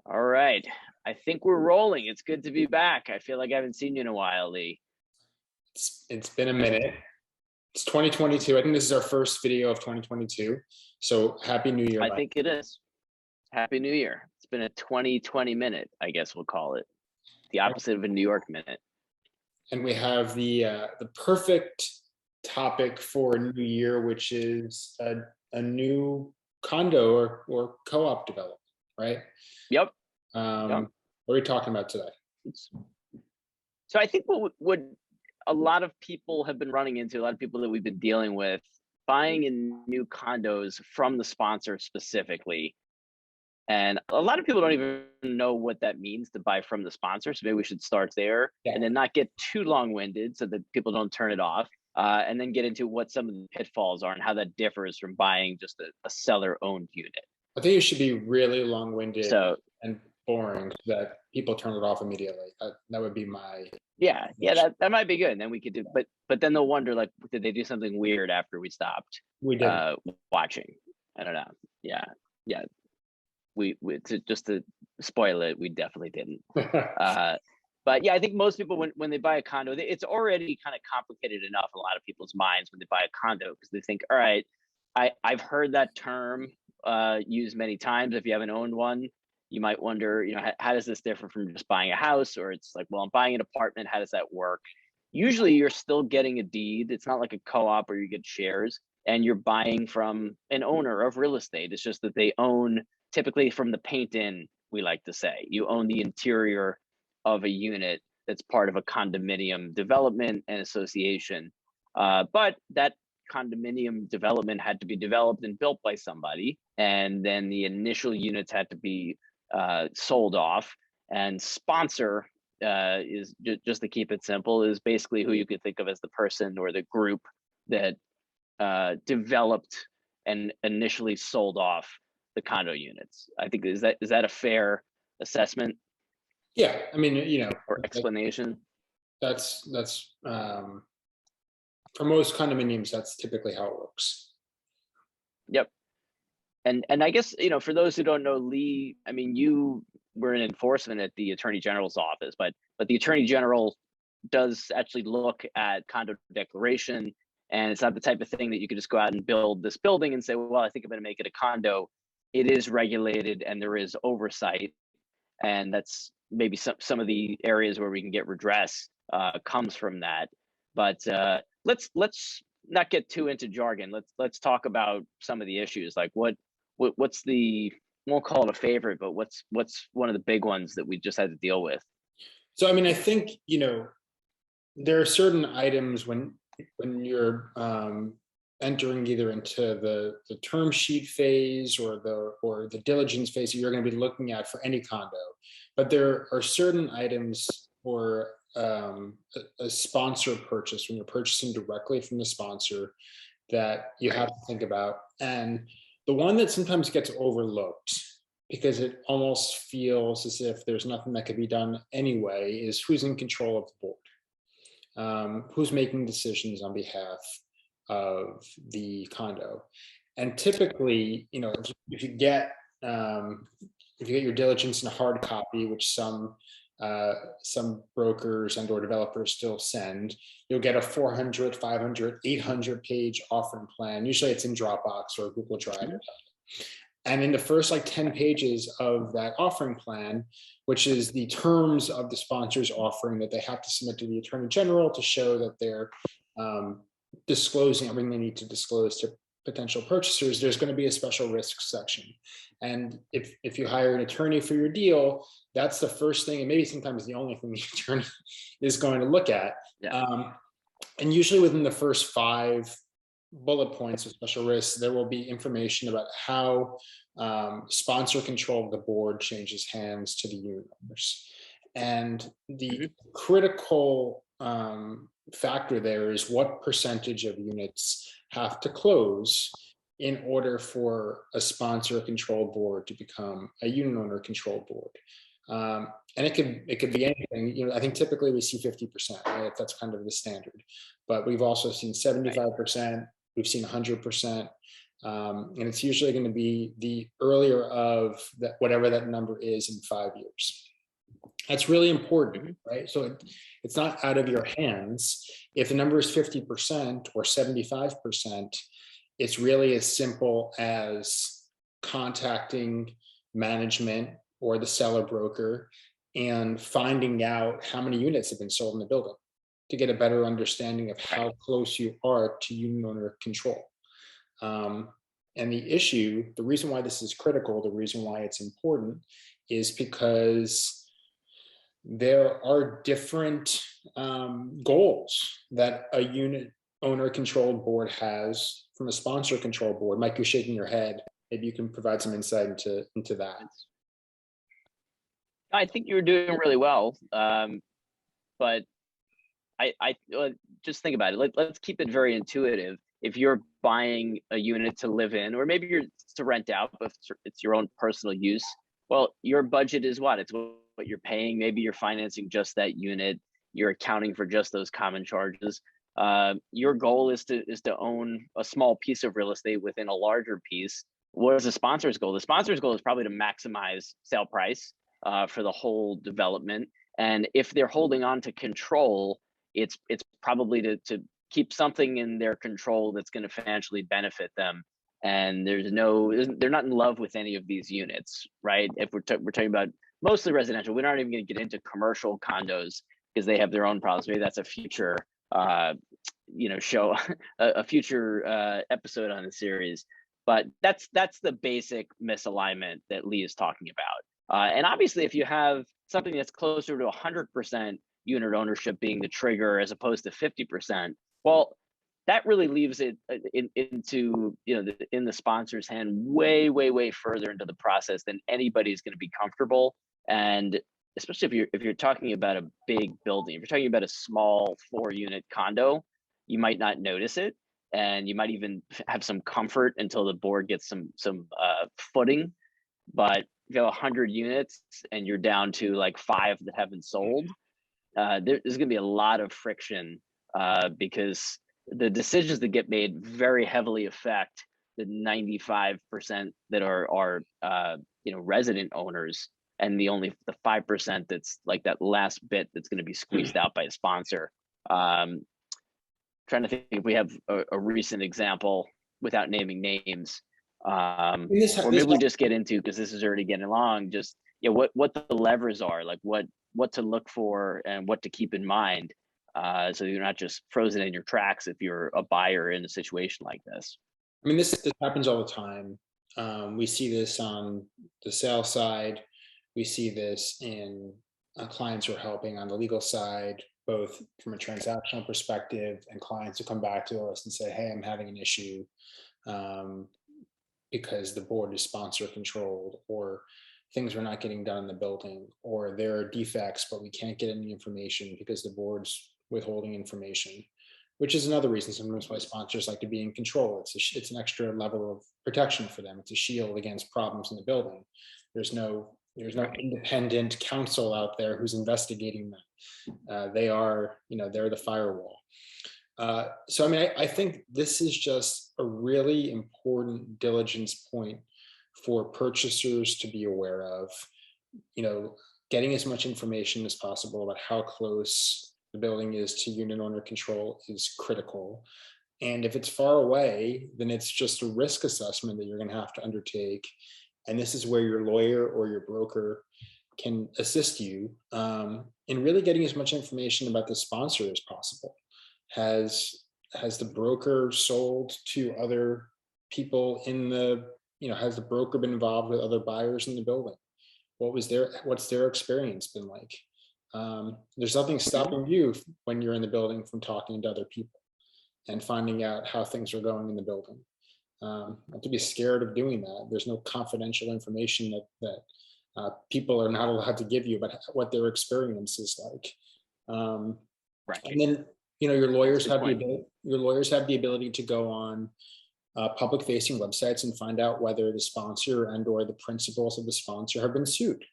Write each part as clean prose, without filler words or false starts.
All right. I think we're rolling. It's good to be back. I feel like I haven't seen you in a while, Lee. It's been a minute. It's 2022. I think this is our first video of 2022. So happy New Year, I Mike. think it is. Happy New Year. It's been a 2020 minute, I guess we'll call it. The opposite of a New York minute. And we have the perfect topic for a new year, which is a new condo or co-op development, right? Yep. What are we talking about today? So I think what a lot of people have been running into, a lot of people that we've been dealing with, buying in new condos from the sponsor specifically. And a lot of people don't even know what that means to buy from the sponsor. So maybe we should start there and then not get too long-winded so that people don't turn it off. And then get into what some of the pitfalls are and how that differs from buying just a seller-owned unit. I think it should be really long-winded and boring so that people turn it off immediately. That would be my that might be good. And then we could do, but then they'll wonder, like, did they do something weird after we stopped watching? I don't know. Yeah. We just to spoil it, we definitely didn't. But yeah, I think most people when they buy a condo, it's already kind of complicated enough in a lot of people's minds when they buy a condo, because they think, all right, I've heard that term used many times. If you haven't owned one, you might wonder, how does this differ from just buying a house? Or it's like, well, I'm buying an apartment. How does that work? Usually you're still getting a deed. It's not like a co-op where you get shares and you're buying from an owner of real estate. It's just that they own, typically from the paint in, we like to say, you own the interior of a unit that's part of a condominium development and association. But that condominium development had to be developed and built by somebody. And then the initial units had to be sold off. And sponsor is, just to keep it simple, is basically who you could think of as the person or the group that developed and initially sold off the condo units. I think, is that a fair assessment? Yeah, I mean, or explanation. That's for most condominiums, that's typically how it works. Yep. And I guess, for those who don't know, Lee, I mean, you were in enforcement at the Attorney General's office, but the Attorney General does actually look at condo declaration, and it's not the type of thing that you could just go out and build this building and say, well, I think I'm going to make it a condo. It is regulated and there is oversight, and that's maybe some of the areas where we can get redress comes from that. But let's not get too into jargon. Let's talk about some of the issues. Like what's the, won't call it a favorite, but what's one of the big ones that we just had to deal with? So I mean, I think there are certain items when you're entering either into the term sheet phase or the diligence phase that you're going to be looking at for any condo. But there are certain items for a sponsor purchase, when you're purchasing directly from the sponsor, that you have to think about. And the one that sometimes gets overlooked because it almost feels as if there's nothing that could be done anyway is who's in control of the board, who's making decisions on behalf of the condo. And typically, if you get your diligence in a hard copy, which some brokers and or developers still send, you'll get a 400, 500, 800 page offering plan. Usually it's in Dropbox or Google Drive. And in the first 10 pages of that offering plan, which is the terms of the sponsor's offering that they have to submit to the Attorney General to show that they're disclosing everything they need to disclose to potential purchasers, there's going to be a special risks section. And if you hire an attorney for your deal, that's the first thing, and maybe sometimes the only thing the attorney is going to look at. And usually within the first 5 bullet points of special risks, there will be information about how sponsor control of the board changes hands to the unit owners. And the critical factor there is what percentage of units have to close in order for a sponsor controlled board to become a unit owner controlled board. And it could be anything. I think typically we see 50%, right? That's kind of the standard, but we've also seen 75%. We've seen 100%. And it's usually going to be the earlier of that, whatever that number is in 5 years. That's really important, right? So it's not out of your hands. If the number is 50% or 75%, it's really as simple as contacting management or the seller broker and finding out how many units have been sold in the building to get a better understanding of how close you are to unit owner control. And the reason why this is critical, the reason why it's important is because there are different goals that a unit owner controlled board has from a sponsor control board. Mike, you're shaking your head. Maybe you can provide some insight into that. I think you were doing really well, but I just think about it. Let's keep it very intuitive. If you're buying a unit to live in, or maybe you're to rent out, but it's your own personal use, well, your budget is what? It's what you're paying. Maybe you're financing just that unit. You're accounting for just those common charges. Your goal is to own a small piece of real estate within a larger piece. What is the sponsor's goal? The sponsor's goal is probably to maximize sale price for the whole development. And if they're holding on to control, it's probably to keep something in their control that's going to financially benefit them. And they're not in love with any of these units, right? If we're talking about mostly residential, we're not even going to get into commercial condos because they have their own problems. Maybe that's a future, show, a future episode on the series. But that's the basic misalignment that Lee is talking about. And obviously, if you have something that's closer to 100% unit ownership being the trigger as opposed to 50%, well, that really leaves it into in the sponsor's hand way further into the process than anybody's going to be comfortable. And especially if you're talking about a big building, if you're talking about a small 4-unit condo, you might not notice it, and you might even have some comfort until the board gets some footing. But if you have 100 units and you're down to like 5 that haven't sold, there's going to be a lot of friction because the decisions that get made very heavily affect the 95% that are resident owners, and the 5% that's like that last bit that's going to be squeezed out by a sponsor. Trying to think if we have a recent example without naming names. Or maybe we just get into, because this is already getting long, just what the levers are, like what to look for and what to keep in mind, so you're not just frozen in your tracks if you're a buyer in a situation like this. I mean, this happens all the time. We see this on the sales side. We see this in clients who are helping on the legal side, both from a transactional perspective and clients who come back to us and say, hey, I'm having an issue because the board is sponsor controlled, or things are not getting done in the building, or there are defects, but we can't get any information because the board's withholding information, which is another reason sometimes why sponsors like to be in control. It's an extra level of protection for them. It's a shield against problems in the building. There's no independent counsel out there who's investigating them. They are, they're the firewall. So, I mean, I think this is just a really important diligence point for purchasers to be aware of, getting as much information as possible about how close the building is to unit owner control is critical. And if it's far away, then it's just a risk assessment that you're going to have to undertake. And this is where your lawyer or your broker can assist you in really getting as much information about the sponsor as possible. Has the broker sold to other people in the, has the broker been involved with other buyers in the building? What's their experience been like? There's nothing stopping you when you're in the building from talking to other people and finding out how things are going in the building. Not to be scared of doing that. There's no confidential information that people are not allowed to give you about what their experience is like. Right. And then, your lawyers have the ability to go on public facing websites and find out whether the sponsor and or the principals of the sponsor have been sued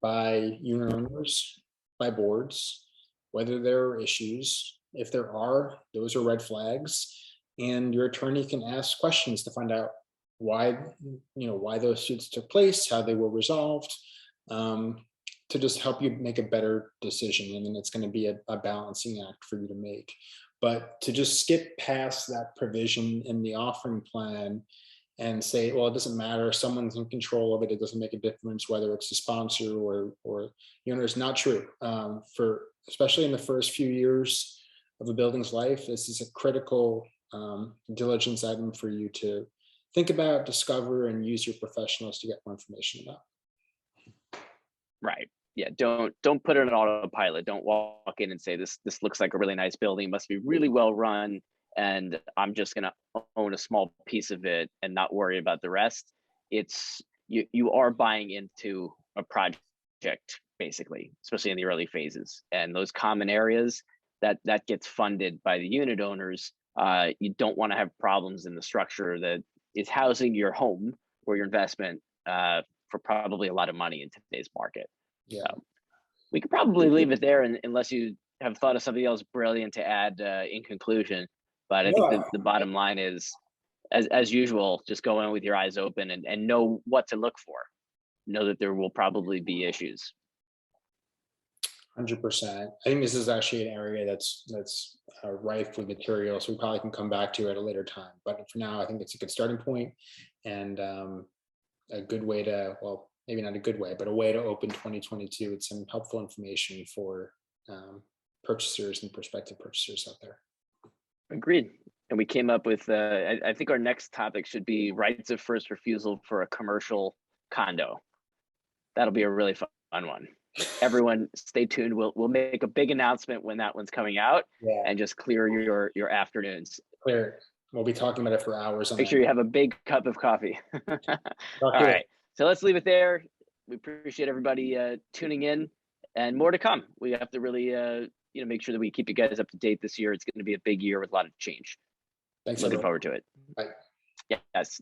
by unit owners, by boards, whether there are issues. If there are, those are red flags, and your attorney can ask questions to find out why, why those suits took place, how they were resolved, to just help you make a better decision. And then it's going to be a balancing act for you to make. But to just skip past that provision in the offering plan and say, well, it doesn't matter, someone's in control of it, it doesn't make a difference whether it's the sponsor or the owner, is not true. For especially in the first few years of a building's life, this is a critical diligence item for you to think about, discover, and use your professionals to get more information about. Right. Yeah. Don't put it on autopilot. Don't walk in and say, this looks like a really nice building, must be really well run, and I'm just going to own a small piece of it and not worry about the rest. It's you are buying into a project, basically, especially in the early phases, and those common areas that gets funded by the unit owners. You don't want to have problems in the structure that is housing your home or your investment for probably a lot of money in today's market. Yeah. So we could probably leave it there, unless you have thought of something else brilliant to add in conclusion. But I think the bottom line is, as usual, just go in with your eyes open and know what to look for. Know that there will probably be issues. 100%. I think this is actually an area that's rife with material, so we probably can come back to it at a later time. But for now, I think it's a good starting point and a good way to, well, maybe not a good way, but a way to open 2022 with some helpful information for purchasers and prospective purchasers out there. Agreed. And we came up with, I think our next topic should be rights of first refusal for a commercial condo. That'll be a really fun one. Everyone stay tuned. We'll make a big announcement when that one's coming out, and just clear your afternoons. Clear. We'll be talking about it for hours. Make sure you have a big cup of coffee. All right. So let's leave it there. We appreciate everybody tuning in, and more to come. We have to really make sure that we keep you guys up to date this year. It's going to be a big year with a lot of change. Thanks. Looking forward to it. Bye. Yes.